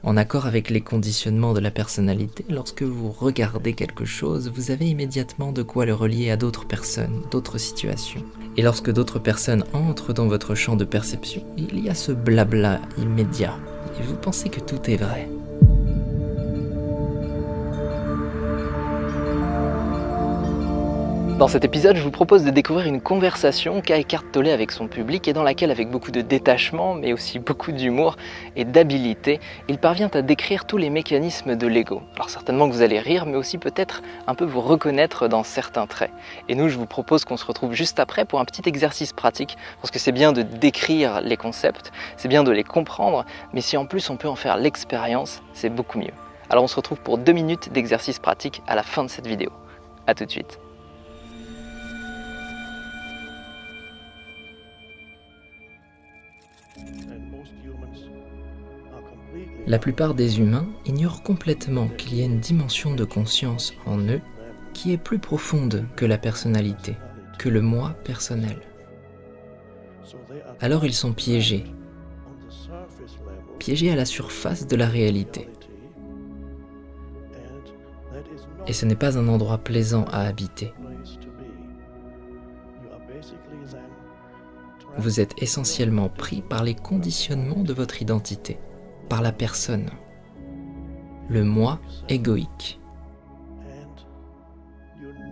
En accord avec les conditionnements de la personnalité, lorsque vous regardez quelque chose, vous avez immédiatement de quoi le relier à d'autres personnes, d'autres situations. Et lorsque d'autres personnes entrent dans votre champ de perception, il y a ce blabla immédiat, et vous pensez que tout est vrai. Dans cet épisode, je vous propose de découvrir une conversation qu'a Eckhart Tolle avec son public et dans laquelle, avec beaucoup de détachement, mais aussi beaucoup d'humour et d'habileté, il parvient à décrire tous les mécanismes de l'ego. Alors certainement que vous allez rire, mais aussi peut-être un peu vous reconnaître dans certains traits. Et nous, je vous propose qu'on se retrouve juste après pour un petit exercice pratique, parce que c'est bien de décrire les concepts, c'est bien de les comprendre, mais si en plus on peut en faire l'expérience, c'est beaucoup mieux. Alors on se retrouve pour 2 minutes d'exercice pratique à la fin de cette vidéo. A tout de suite. La plupart des humains ignorent complètement qu'il y a une dimension de conscience en eux qui est plus profonde que la personnalité, que le moi personnel. Alors ils sont piégés à la surface de la réalité. Et ce n'est pas un endroit plaisant à habiter. Vous êtes essentiellement pris par les conditionnements de votre identité, par la personne, le moi égoïque.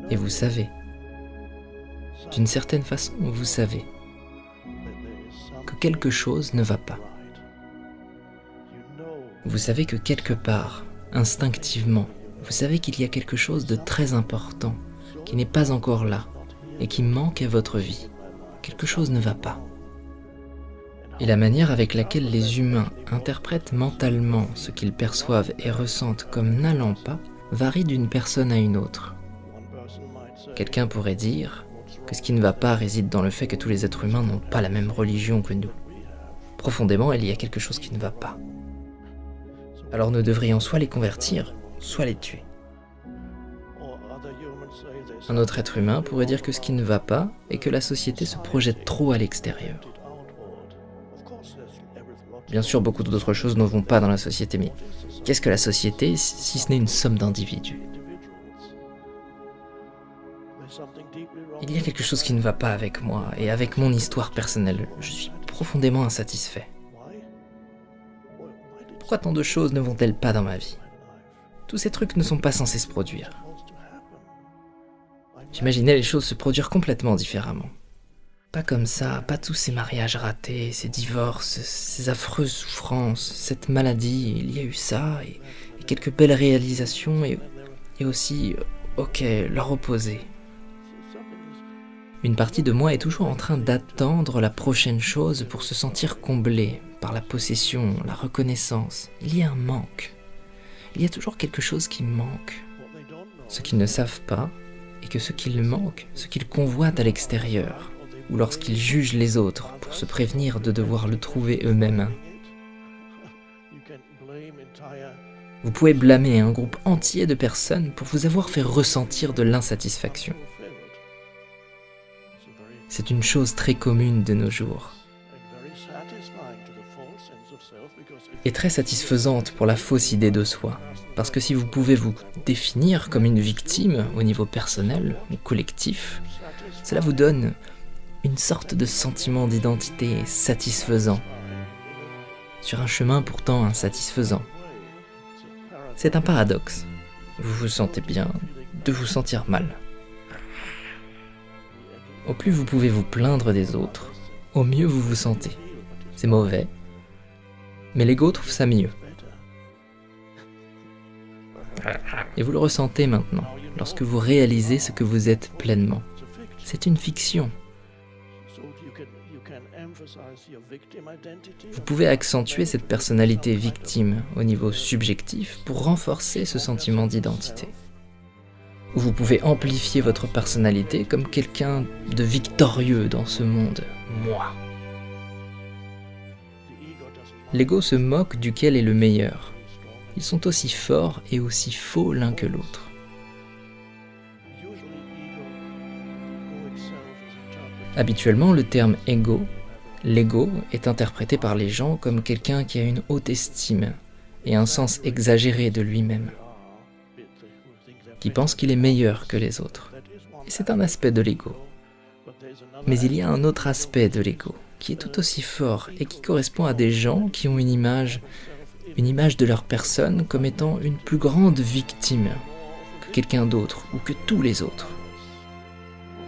Et vous savez, d'une certaine façon, vous savez que quelque chose ne va pas. Vous savez que quelque part, instinctivement, vous savez qu'il y a quelque chose de très important qui n'est pas encore là et qui manque à votre vie. Quelque chose ne va pas. Et la manière avec laquelle les humains interprètent mentalement ce qu'ils perçoivent et ressentent comme n'allant pas varie d'une personne à une autre. Quelqu'un pourrait dire que ce qui ne va pas réside dans le fait que tous les êtres humains n'ont pas la même religion que nous. Profondément, il y a quelque chose qui ne va pas. Alors nous devrions soit les convertir, soit les tuer. Un autre être humain pourrait dire que ce qui ne va pas est que la société se projette trop à l'extérieur. Bien sûr, beaucoup d'autres choses ne vont pas dans la société, mais qu'est-ce que la société si ce n'est une somme d'individus ? Il y a quelque chose qui ne va pas avec moi et avec mon histoire personnelle. Je suis profondément insatisfait. Pourquoi tant de choses ne vont-elles pas dans ma vie ? Tous ces trucs ne sont pas censés se produire. J'imaginais les choses se produire complètement différemment. Pas comme ça, pas tous ces mariages ratés, ces divorces, ces affreuses souffrances, cette maladie, il y a eu ça, et quelques belles réalisations, et aussi, ok, leur opposé. Une partie de moi est toujours en train d'attendre la prochaine chose pour se sentir comblé par la possession, la reconnaissance. Il y a un manque. Il y a toujours quelque chose qui manque. Ce qu'ils ne savent pas est que ce qu'ils manquent, ce qu'ils convoitent à l'extérieur, ou lorsqu'ils jugent les autres pour se prévenir de devoir le trouver eux-mêmes. Vous pouvez blâmer un groupe entier de personnes pour vous avoir fait ressentir de l'insatisfaction. C'est une chose très commune de nos jours. Et très satisfaisante pour la fausse idée de soi. Parce que si vous pouvez vous définir comme une victime au niveau personnel ou collectif, cela vous donne une sorte de sentiment d'identité satisfaisant, sur un chemin pourtant insatisfaisant. C'est un paradoxe. Vous vous sentez bien de vous sentir mal. Au plus vous pouvez vous plaindre des autres, au mieux vous vous sentez. C'est mauvais, mais l'ego trouve ça mieux. Et vous le ressentez maintenant, lorsque vous réalisez ce que vous êtes pleinement. C'est une fiction. Vous pouvez accentuer cette personnalité victime au niveau subjectif pour renforcer ce sentiment d'identité. Ou vous pouvez amplifier votre personnalité comme quelqu'un de victorieux dans ce monde, moi. L'ego se moque duquel est le meilleur. Ils sont aussi forts et aussi faux l'un que l'autre. Habituellement, le terme ego, l'ego, est interprété par les gens comme quelqu'un qui a une haute estime et un sens exagéré de lui-même, qui pense qu'il est meilleur que les autres. Et c'est un aspect de l'ego. Mais il y a un autre aspect de l'ego, qui est tout aussi fort et qui correspond à des gens qui ont une image de leur personne comme étant une plus grande victime que quelqu'un d'autre ou que tous les autres.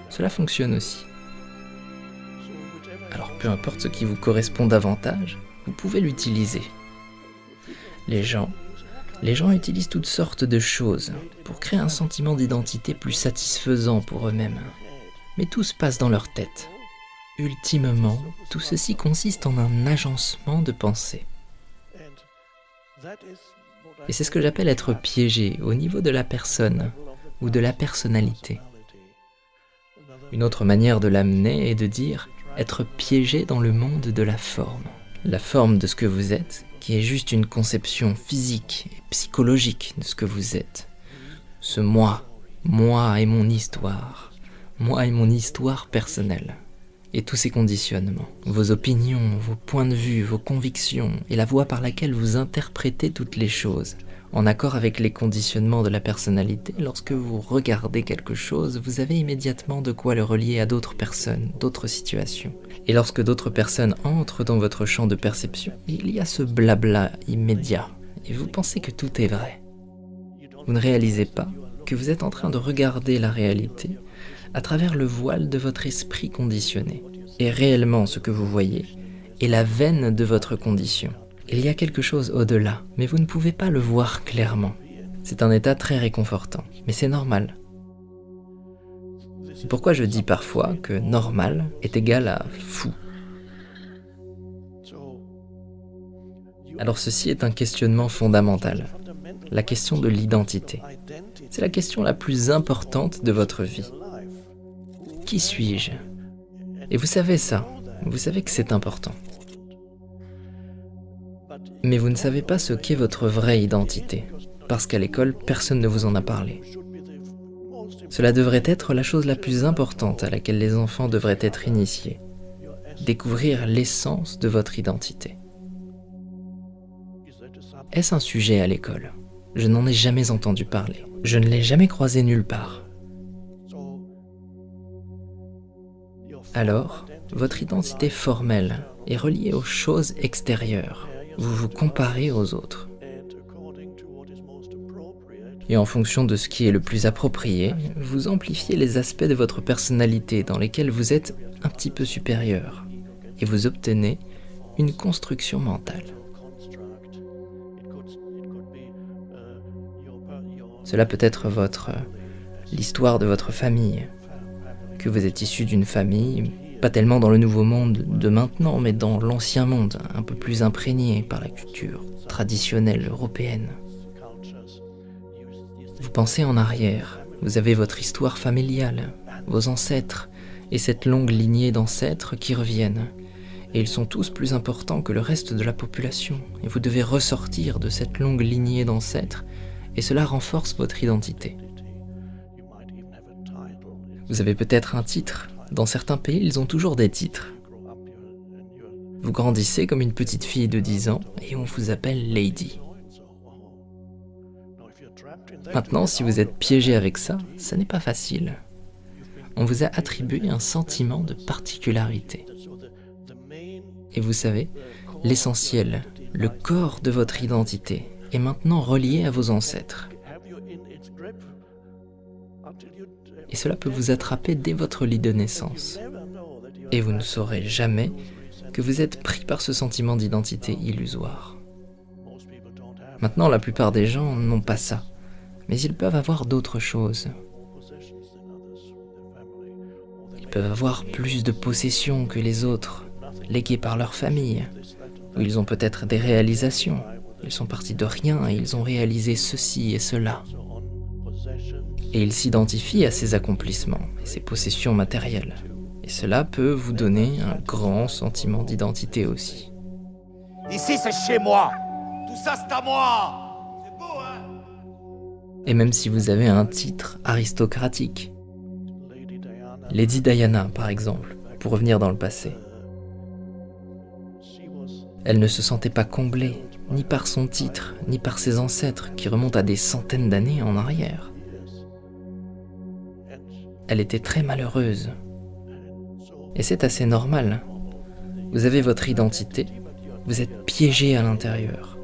Cela fonctionne aussi. Alors peu importe ce qui vous correspond davantage, vous pouvez l'utiliser. Les gens utilisent toutes sortes de choses pour créer un sentiment d'identité plus satisfaisant pour eux-mêmes. Mais tout se passe dans leur tête. Ultimement, tout ceci consiste en un agencement de pensée. Et c'est ce que j'appelle être piégé au niveau de la personne ou de la personnalité. Une autre manière de l'amener est de dire être piégé dans le monde de la forme. La forme de ce que vous êtes, qui est juste une conception physique et psychologique de ce que vous êtes. Ce moi et mon histoire personnelle. Et tous ces conditionnements, vos opinions, vos points de vue, vos convictions, et la voie par laquelle vous interprétez toutes les choses, en accord avec les conditionnements de la personnalité. Lorsque vous regardez quelque chose, vous avez immédiatement de quoi le relier à d'autres personnes, d'autres situations. Et lorsque d'autres personnes entrent dans votre champ de perception, il y a ce blabla immédiat, et vous pensez que tout est vrai. Vous ne réalisez pas que vous êtes en train de regarder la réalité à travers le voile de votre esprit conditionné. Et réellement, ce que vous voyez est la veine de votre condition. Il y a quelque chose au-delà, mais vous ne pouvez pas le voir clairement. C'est un état très réconfortant, mais c'est normal. C'est pourquoi je dis parfois que normal est égal à fou. Alors ceci est un questionnement fondamental, la question de l'identité. C'est la question la plus importante de votre vie. Qui suis-je? Et vous savez ça, vous savez que c'est important. Mais vous ne savez pas ce qu'est votre vraie identité, parce qu'à l'école, personne ne vous en a parlé. Cela devrait être la chose la plus importante à laquelle les enfants devraient être initiés. Découvrir l'essence de votre identité. Est-ce un sujet à l'école? Je n'en ai jamais entendu parler. Je ne l'ai jamais croisé nulle part. Alors, votre identité formelle est reliée aux choses extérieures. Vous vous comparez aux autres. Et en fonction de ce qui est le plus approprié, vous amplifiez les aspects de votre personnalité dans lesquels vous êtes un petit peu supérieur. Et vous obtenez une construction mentale. Cela peut être l'histoire de votre famille, que vous êtes issu d'une famille, pas tellement dans le nouveau monde de maintenant, mais dans l'ancien monde, un peu plus imprégné par la culture traditionnelle européenne. Vous pensez en arrière, vous avez votre histoire familiale, vos ancêtres, et cette longue lignée d'ancêtres qui reviennent. Et ils sont tous plus importants que le reste de la population, et vous devez ressortir de cette longue lignée d'ancêtres, et cela renforce votre identité. Vous avez peut-être un titre. Dans certains pays, ils ont toujours des titres. Vous grandissez comme une petite fille de 10 ans et on vous appelle Lady. Maintenant, si vous êtes piégé avec ça, ça n'est pas facile. On vous a attribué un sentiment de particularité. Et vous savez, l'essentiel, le corps de votre identité, est maintenant relié à vos ancêtres. Et cela peut vous attraper dès votre lit de naissance. Et vous ne saurez jamais que vous êtes pris par ce sentiment d'identité illusoire. Maintenant, la plupart des gens n'ont pas ça, mais ils peuvent avoir d'autres choses. Ils peuvent avoir plus de possessions que les autres, léguées par leur famille, ou ils ont peut-être des réalisations. Ils sont partis de rien et ils ont réalisé ceci et cela. Et ils s'identifient à ces accomplissements et ces possessions matérielles. Et cela peut vous donner un grand sentiment d'identité aussi. Ici, c'est chez moi. Tout ça, c'est à moi. C'est beau, hein? Et même si vous avez un titre aristocratique, Lady Diana, par exemple, pour revenir dans le passé, elle ne se sentait pas comblée ni par son titre, ni par ses ancêtres qui remontent à des centaines d'années en arrière. Elle était très malheureuse. Et c'est assez normal. Vous avez votre identité, vous êtes piégé à l'intérieur.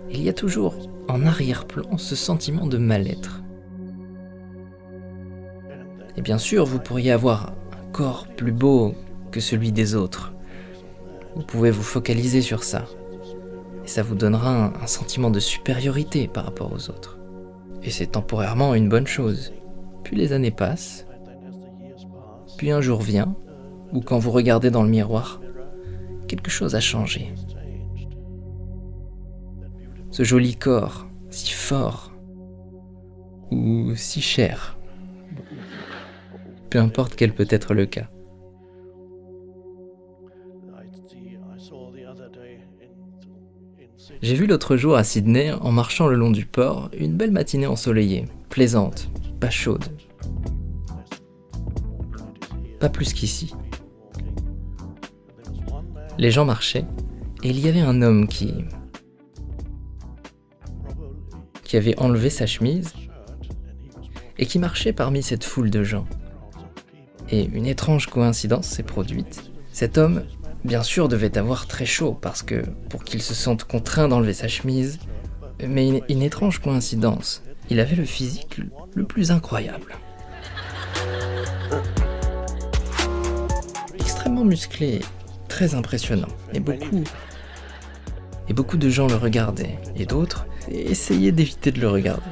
Il y a toujours en arrière-plan ce sentiment de mal-être. Et bien sûr, vous pourriez avoir un corps plus beau que celui des autres. Vous pouvez vous focaliser sur ça. Et ça vous donnera un sentiment de supériorité par rapport aux autres. Et c'est temporairement une bonne chose. Puis les années passent. Puis un jour vient, où quand vous regardez dans le miroir, quelque chose a changé. Ce joli corps, si fort, ou si cher, peu importe quel peut être le cas. J'ai vu l'autre jour à Sydney, en marchant le long du port, une belle matinée ensoleillée, plaisante, pas chaude. Pas plus qu'ici. Les gens marchaient, et il y avait un homme qui avait enlevé sa chemise et qui marchait parmi cette foule de gens. Et une étrange coïncidence s'est produite. Cet homme, bien sûr, devait avoir très chaud parce que pour qu'il se sente contraint d'enlever sa chemise, mais une étrange coïncidence, il avait le physique le plus incroyable. Extrêmement musclé, très impressionnant, et beaucoup de gens le regardaient, et d'autres essayaient d'éviter de le regarder.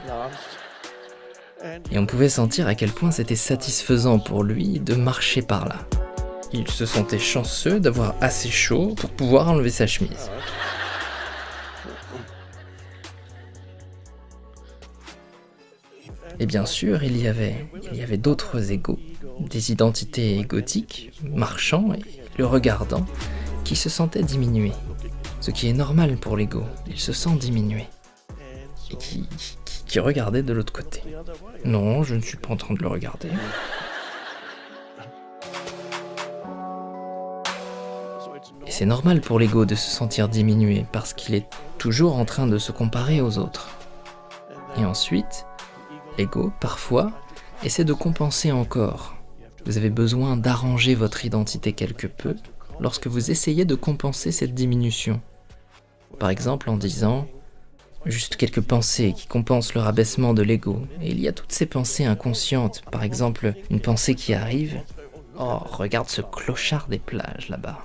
Et on pouvait sentir à quel point c'était satisfaisant pour lui de marcher par là. Il se sentait chanceux d'avoir assez chaud pour pouvoir enlever sa chemise. Et bien sûr, il y avait d'autres égos, des identités égotiques, marchant et le regardant, qui se sentaient diminués. Ce qui est normal pour l'ego, il se sent diminué. Et qui regardait de l'autre côté. Non, je ne suis pas en train de le regarder. Et c'est normal pour l'ego de se sentir diminué parce qu'il est toujours en train de se comparer aux autres. Et ensuite, l'ego, parfois, essaie de compenser encore. Vous avez besoin d'arranger votre identité quelque peu lorsque vous essayez de compenser cette diminution. Par exemple en disant juste quelques pensées qui compensent le rabaissement de l'ego. Et il y a toutes ces pensées inconscientes. Par exemple, une pensée qui arrive. Oh, regarde ce clochard des plages là-bas.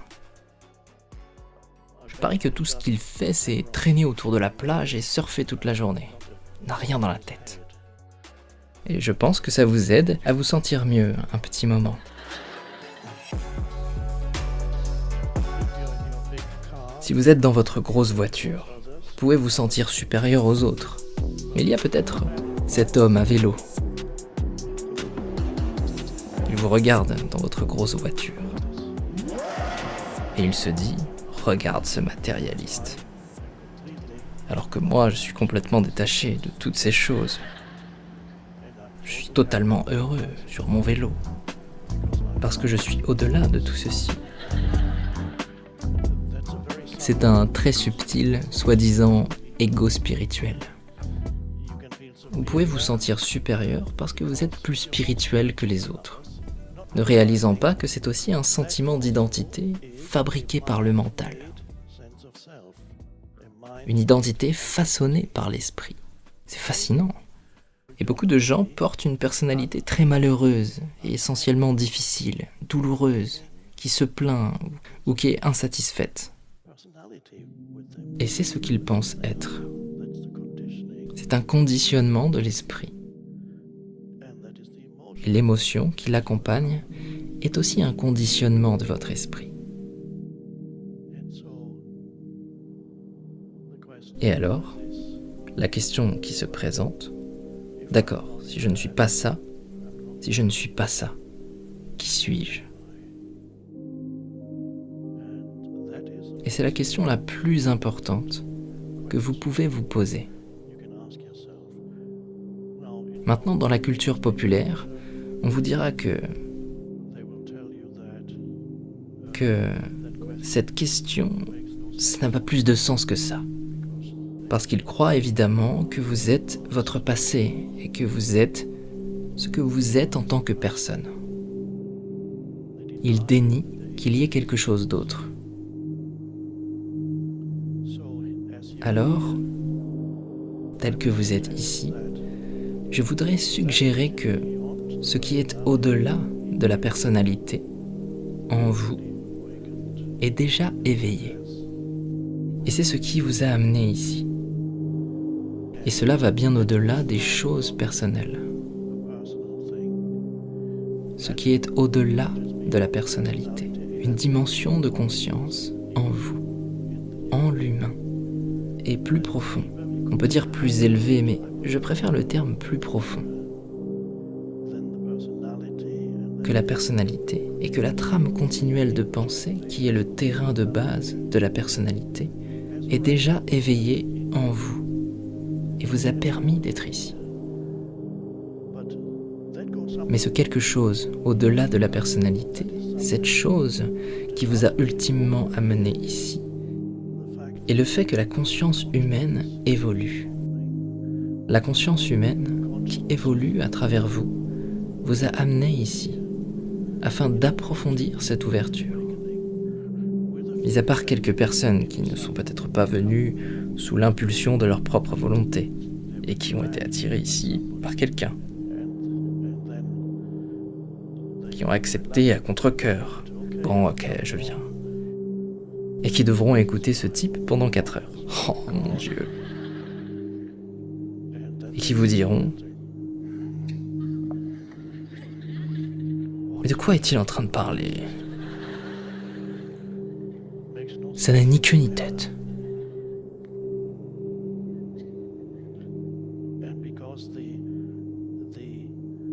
Je parie que tout ce qu'il fait, c'est traîner autour de la plage et surfer toute la journée. Il n'a rien dans la tête. Et je pense que ça vous aide à vous sentir mieux un petit moment. Si vous êtes dans votre grosse voiture, vous pouvez vous sentir supérieur aux autres. Mais il y a peut-être cet homme à vélo. Il vous regarde dans votre grosse voiture. Et il se dit, regarde ce matérialiste. Alors que moi, je suis complètement détaché de toutes ces choses. Je suis totalement heureux sur mon vélo. Parce que je suis au-delà de tout ceci. C'est un très subtil, soi-disant, ego spirituel. Vous pouvez vous sentir supérieur parce que vous êtes plus spirituel que les autres, ne réalisant pas que c'est aussi un sentiment d'identité fabriqué par le mental. Une identité façonnée par l'esprit. C'est fascinant. Et beaucoup de gens portent une personnalité très malheureuse et essentiellement difficile, douloureuse, qui se plaint ou qui est insatisfaite. Et c'est ce qu'ils pensent être. C'est un conditionnement de l'esprit. Et l'émotion qui l'accompagne est aussi un conditionnement de votre esprit. Et alors, la question qui se présente, d'accord, si je ne suis pas ça, qui suis-je ? Et c'est la question la plus importante que vous pouvez vous poser. Maintenant, dans la culture populaire, on vous dira que cette question, ça n'a pas plus de sens que ça. Parce qu'il croit évidemment que vous êtes votre passé et que vous êtes ce que vous êtes en tant que personne. Il dénie qu'il y ait quelque chose d'autre. Alors, tel que vous êtes ici, je voudrais suggérer que ce qui est au-delà de la personnalité, en vous, est déjà éveillé. Et c'est ce qui vous a amené ici. Et cela va bien au-delà des choses personnelles. Ce qui est au-delà de la personnalité, une dimension de conscience en vous, en l'humain, et plus profond. On peut dire plus élevé, mais je préfère le terme plus profond que la personnalité et que la trame continuelle de pensée, qui est le terrain de base de la personnalité, est déjà éveillée en vous et vous a permis d'être ici. Mais ce quelque chose au-delà de la personnalité, cette chose qui vous a ultimement amené ici, est le fait que la conscience humaine évolue. La conscience humaine qui évolue à travers vous vous a amené ici afin d'approfondir cette ouverture. Mis à part quelques personnes qui ne sont peut-être pas venues sous l'impulsion de leur propre volonté et qui ont été attirées ici par quelqu'un, qui ont accepté à contre-cœur. Bon, ok, je viens. Et qui devront écouter ce type pendant 4 heures. Oh mon Dieu. Et qui vous diront: mais de quoi est-il en train de parler? Ça n'a ni queue ni tête.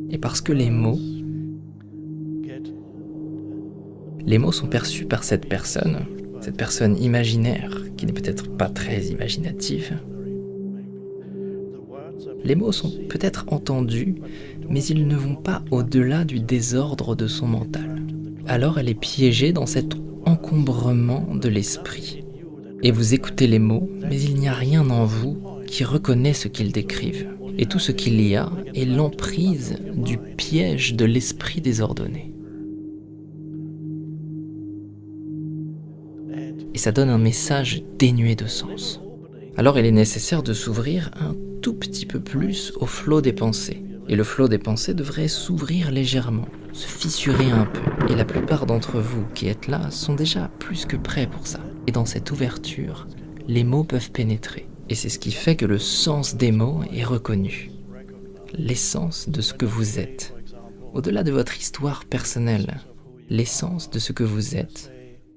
Et parce que les mots sont perçus par cette personne imaginaire, qui n'est peut-être pas très imaginative. Les mots sont peut-être entendus, mais ils ne vont pas au-delà du désordre de son mental. Alors elle est piégée dans cet encombrement de l'esprit. Et vous écoutez les mots, mais il n'y a rien en vous qui reconnaît ce qu'ils décrivent. Et tout ce qu'il y a est l'emprise du piège de l'esprit désordonné. Et ça donne un message dénué de sens. Alors il est nécessaire de s'ouvrir un tout petit peu plus au flot des pensées. Et le flot des pensées devrait s'ouvrir légèrement, se fissurer un peu. Et la plupart d'entre vous qui êtes là sont déjà plus que prêts pour ça. Et dans cette ouverture, les mots peuvent pénétrer. Et c'est ce qui fait que le sens des mots est reconnu. L'essence de ce que vous êtes. Au-delà de votre histoire personnelle, l'essence de ce que vous êtes.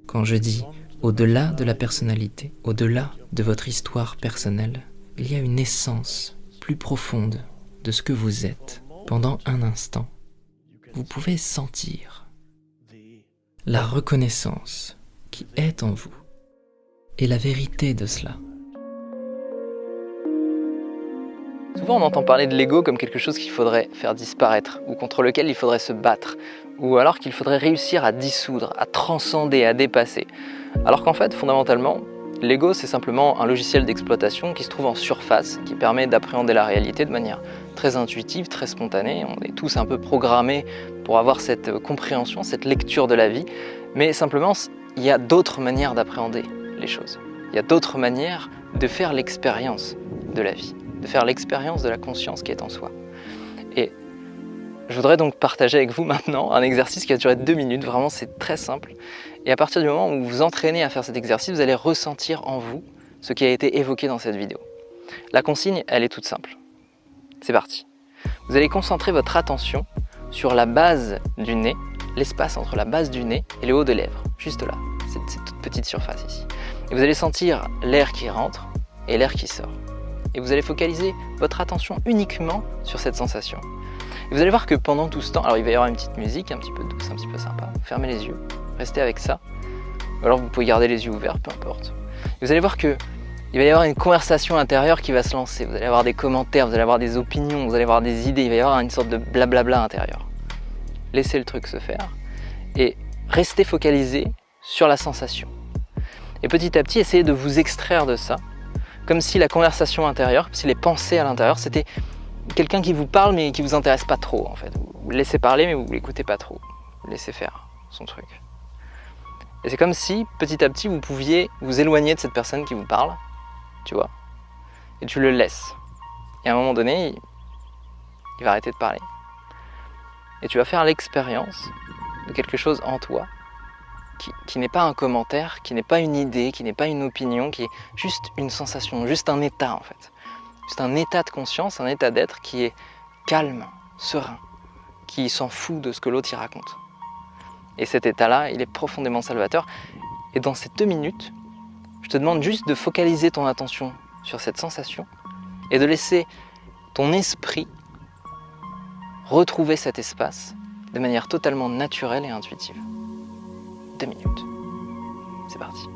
Quand je dis au-delà de la personnalité, au-delà de votre histoire personnelle, il y a une essence plus profonde de ce que vous êtes. Pendant un instant, vous pouvez sentir la reconnaissance qui est en vous et la vérité de cela. Souvent on entend parler de l'ego comme quelque chose qu'il faudrait faire disparaître ou contre lequel il faudrait se battre ou alors qu'il faudrait réussir à dissoudre, à transcender, à dépasser. Alors qu'en fait, fondamentalement, l'ego c'est simplement un logiciel d'exploitation qui se trouve en surface, qui permet d'appréhender la réalité de manière très intuitive, très spontanée. On est tous un peu programmés pour avoir cette compréhension, cette lecture de la vie, mais simplement il y a d'autres manières d'appréhender les choses. Il y a d'autres manières de faire l'expérience de la vie, de faire l'expérience de la conscience qui est en soi. Et je voudrais donc partager avec vous maintenant un exercice qui va durer 2 minutes, vraiment c'est très simple. Et à partir du moment où vous vous entraînez à faire cet exercice, vous allez ressentir en vous ce qui a été évoqué dans cette vidéo. La consigne, elle est toute simple. C'est parti. Vous allez concentrer votre attention sur la base du nez, l'espace entre la base du nez et le haut des lèvres, juste là, cette toute petite surface ici. Et vous allez sentir l'air qui rentre et l'air qui sort. Et vous allez focaliser votre attention uniquement sur cette sensation. Et vous allez voir que pendant tout ce temps, alors il va y avoir une petite musique un petit peu douce, un petit peu sympa. Fermez les yeux, restez avec ça. Ou alors vous pouvez garder les yeux ouverts, peu importe. Et vous allez voir que il va y avoir une conversation intérieure qui va se lancer. Vous allez avoir des commentaires, vous allez avoir des opinions, vous allez avoir des idées. Il va y avoir une sorte de blablabla intérieur. Laissez le truc se faire et restez focalisé sur la sensation. Et petit à petit, essayez de vous extraire de ça comme si la conversation intérieure, comme si les pensées à l'intérieur, c'était quelqu'un qui vous parle mais qui vous intéresse pas trop en fait. Vous le laissez parler mais vous l'écoutez pas trop. Vous le laissez faire son truc. Et c'est comme si petit à petit vous pouviez vous éloigner de cette personne qui vous parle, tu vois, et tu le laisses. Et à un moment donné, il va arrêter de parler. Et tu vas faire l'expérience de quelque chose en toi qui n'est pas un commentaire, qui n'est pas une idée, qui n'est pas une opinion, qui est juste une sensation, juste un état en fait. Juste un état de conscience, un état d'être qui est calme, serein, qui s'en fout de ce que l'autre y raconte. Et cet état-là, il est profondément salvateur. Et dans ces 2 minutes, je te demande juste de focaliser ton attention sur cette sensation et de laisser ton esprit retrouver cet espace de manière totalement naturelle et intuitive. 2 minutes. C'est parti.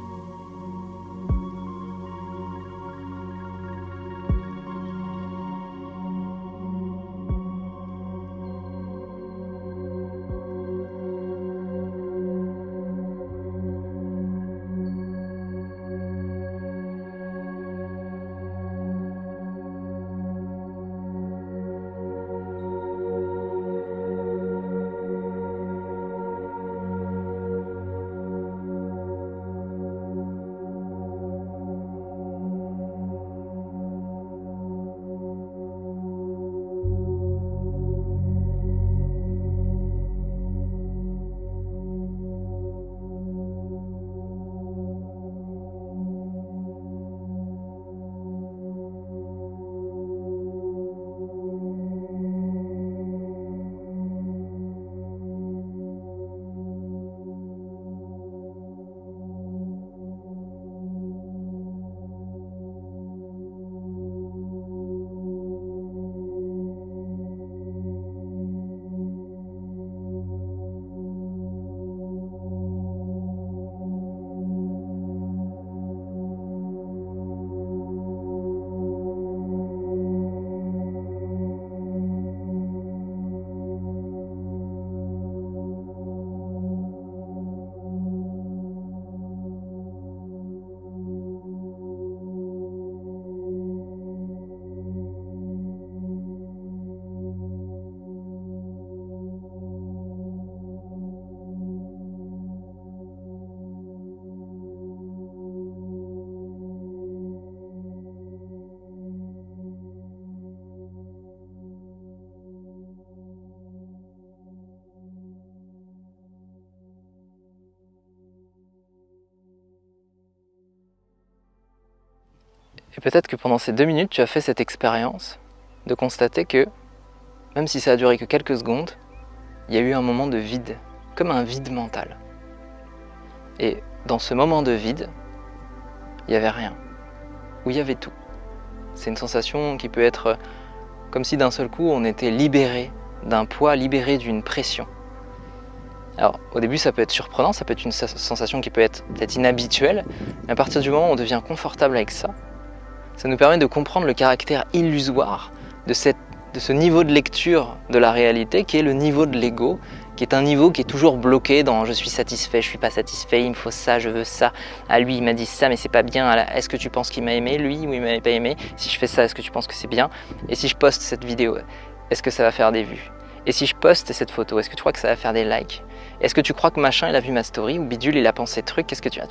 Et peut-être que pendant ces 2 minutes, tu as fait cette expérience de constater que, même si ça a duré que quelques secondes, il y a eu un moment de vide, comme un vide mental. Et dans ce moment de vide, il n'y avait rien, ou il y avait tout. C'est une sensation qui peut être comme si d'un seul coup on était libéré d'un poids, libéré d'une pression. Alors au début ça peut être surprenant, ça peut être une sensation qui peut être peut-être inhabituelle, mais à partir du moment où on devient confortable avec ça, ça nous permet de comprendre le caractère illusoire de ce niveau de lecture de la réalité qui est le niveau de l'ego, qui est un niveau qui est toujours bloqué dans « je suis satisfait, je suis pas satisfait, il me faut ça, je veux ça, ah lui il m'a dit ça mais c'est pas bien, est-ce que tu penses qu'il m'a aimé, lui ou il m'a pas aimé, si je fais ça est-ce que tu penses que c'est bien, et si je poste cette vidéo, est-ce que ça va faire des vues, et si je poste cette photo, est-ce que tu crois que ça va faire des likes, est-ce que tu crois que machin il a vu ma story, ou bidule il a pensé truc, qu'est-ce que tu as...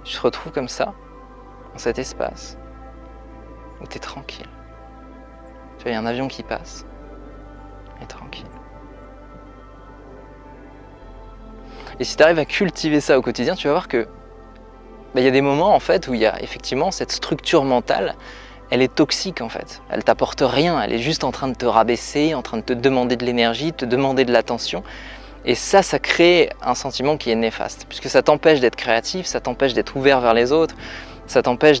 Tu te retrouves comme ça, dans cet espace, où tu es tranquille. Tu vois, il y a un avion qui passe, et tranquille. Et si tu arrives à cultiver ça au quotidien, tu vas voir que y a des moments en fait où il y a effectivement cette structure mentale, elle est toxique en fait. Elle t'apporte rien, elle est juste en train de te rabaisser, en train de te demander de l'énergie, te demander de l'attention. Et ça crée un sentiment qui est néfaste, puisque ça t'empêche d'être créatif, ça t'empêche d'être ouvert vers les autres, ça t'empêche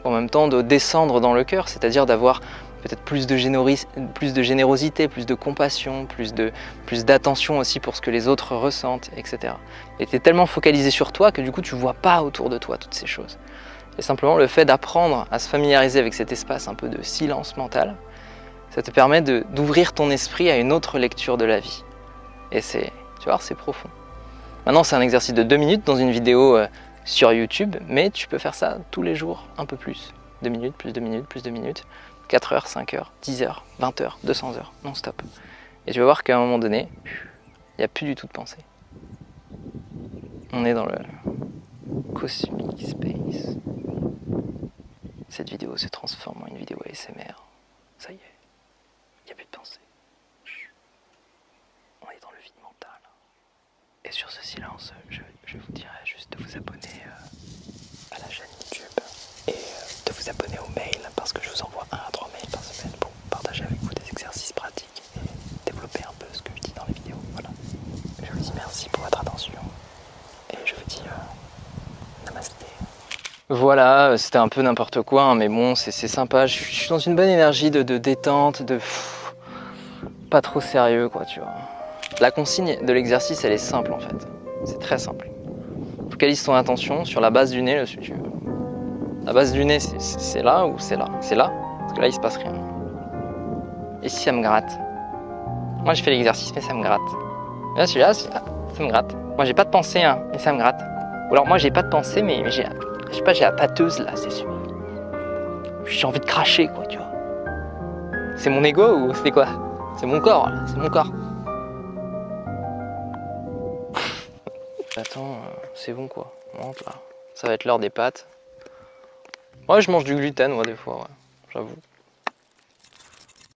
en même temps de descendre dans le cœur, c'est-à-dire d'avoir peut-être plus de générosité, plus de compassion, plus d'attention aussi pour ce que les autres ressentent, etc. Et tu es tellement focalisé sur toi que du coup tu ne vois pas autour de toi toutes ces choses. Et simplement le fait d'apprendre à se familiariser avec cet espace un peu de silence mental, ça te permet d'ouvrir ton esprit à une autre lecture de la vie. Et tu vas voir, c'est profond. Maintenant, c'est un exercice de 2 minutes dans une vidéo sur YouTube, mais tu peux faire ça tous les jours, un peu plus. 2 minutes, plus 2 minutes, plus 2 minutes, 4 heures, 5 heures, 10 heures, 20 heures, 200 heures, non-stop. Et tu vas voir qu'à un moment donné, il n'y a plus du tout de pensée. On est dans le cosmic space. Cette vidéo se transforme en une vidéo ASMR. Ça y est, il n'y a plus de pensée. On est dans le vide mental. Et sur ce silence, je vous dirais juste de vous abonner à la chaîne YouTube et de vous abonner au mail parce que je vous envoie 1 à 3 mails par semaine pour partager avec vous des exercices pratiques et développer un peu ce que je dis dans les vidéos. Voilà. Je vous dis merci pour votre attention et je vous dis namasté. Voilà, c'était un peu n'importe quoi, hein, mais bon, c'est sympa. Je suis dans une bonne énergie de détente, pas trop sérieux, quoi, tu vois. La consigne de l'exercice, elle est simple, en fait. C'est très simple. Focalise ton attention sur la base du nez, là, si tu veux. La base du nez, c'est là ou c'est là? C'est là, parce que là, il se passe rien. Et si ça me gratte? Moi, je fais l'exercice, mais ça me gratte. Là, celui-là, ça me gratte. Moi, j'ai pas de pensée, hein, mais ça me gratte. Ou alors, moi, j'ai pas de pensée, mais j'ai... Je sais pas, j'ai la pâteuse là, c'est sûr. J'ai envie de cracher, quoi, tu vois. C'est mon ego ou c'est quoi? C'est mon corps, là, c'est mon corps. Attends, c'est bon quoi. On rentre là. Ça va être l'heure des pâtes. Ouais, je mange du gluten, moi, des fois, ouais. J'avoue.